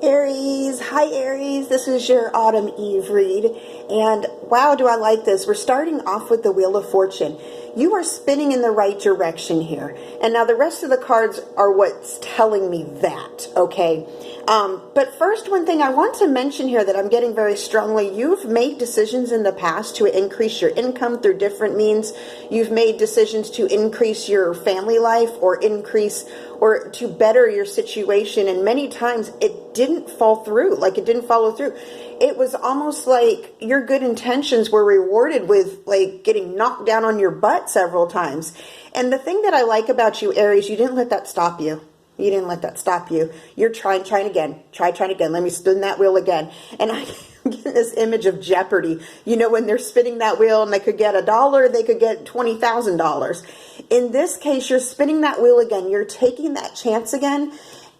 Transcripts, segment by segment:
Aries, hi Aries, this is your Autumn Eve read, and wow, do I like this. We're starting off with the Wheel of Fortune. You are spinning in the right direction here, and now the rest of the cards are what's telling me that, okay? But first, one thing I want to mention here that I'm getting very strongly, you've made decisions in the past to increase your income through different means. You've made decisions to increase your family life or to better your situation, and many times it didn't fall through, like it didn't follow through. It was almost like your good intentions were rewarded with like getting knocked down on your butt several times. And the thing that I like about you, Aries, you didn't let that stop you. You didn't let that stop you. You're trying again. Trying again. Let me spin that wheel again. And I get this image of Jeopardy. You know, when they're spinning that wheel and they could get $1, they could get $20,000. In this case, you're spinning that wheel again. You're taking that chance again.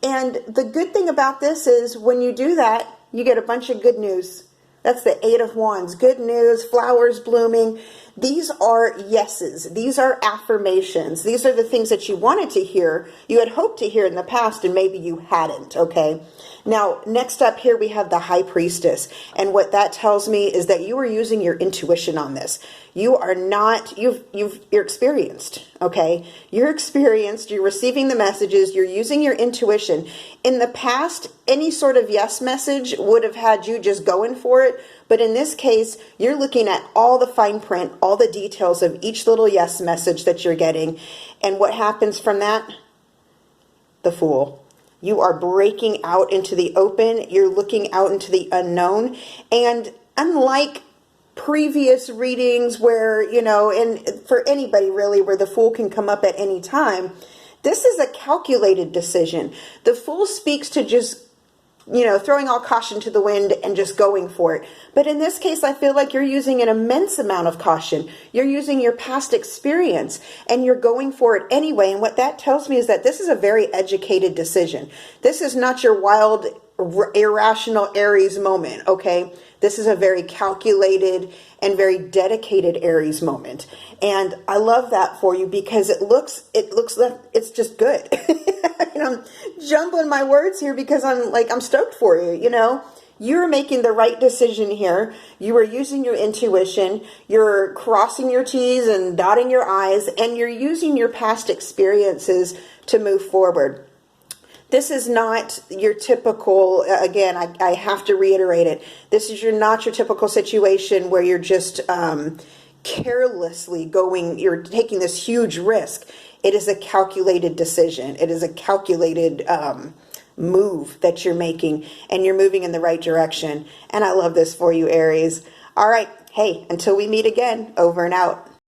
And the good thing about this is when you do that, you get a bunch of good news. That's the Eight of Wands. Good news, flowers blooming. These are yeses. These are affirmations. These are the things that you wanted to hear, you had hoped to hear in the past, and maybe you hadn't, okay? Now, next up here, we have the High Priestess. And what that tells me is that you are using your intuition on this. You are not, you're experienced, okay? You're experienced, you're receiving the messages, you're using your intuition. In the past, any sort of yes message would have had you just going for it. But in this case, you're looking at all the fine print, all the details of each little yes message that you're getting. And what happens from that? The Fool. You are breaking out into the open. You're looking out into the unknown. And unlike previous readings where, you know, and for anybody really, where the Fool can come up at any time, this is a calculated decision. The Fool speaks to just, you know, throwing all caution to the wind and just going for it. But in this case, I feel like you're using an immense amount of caution. You're using your past experience and you're going for it anyway. And what that tells me is that this is a very educated decision. This is not your wild, irrational Aries moment, okay? This is a very calculated and very dedicated Aries moment. And I love that for you because it looks like it's just good. And I'm jumbling my words here because I'm stoked for you, you know. You're making the right decision here. You are using your intuition. You're crossing your T's and dotting your I's, and you're using your past experiences to move forward. This is not your typical, again, I have to reiterate it. This is not your typical situation where you're just carelessly you're taking this huge risk. It is a calculated decision. It is a calculated move that you're making, and you're moving in the right direction. And I love this for you, Aries. All right. Hey, until we meet again, over and out.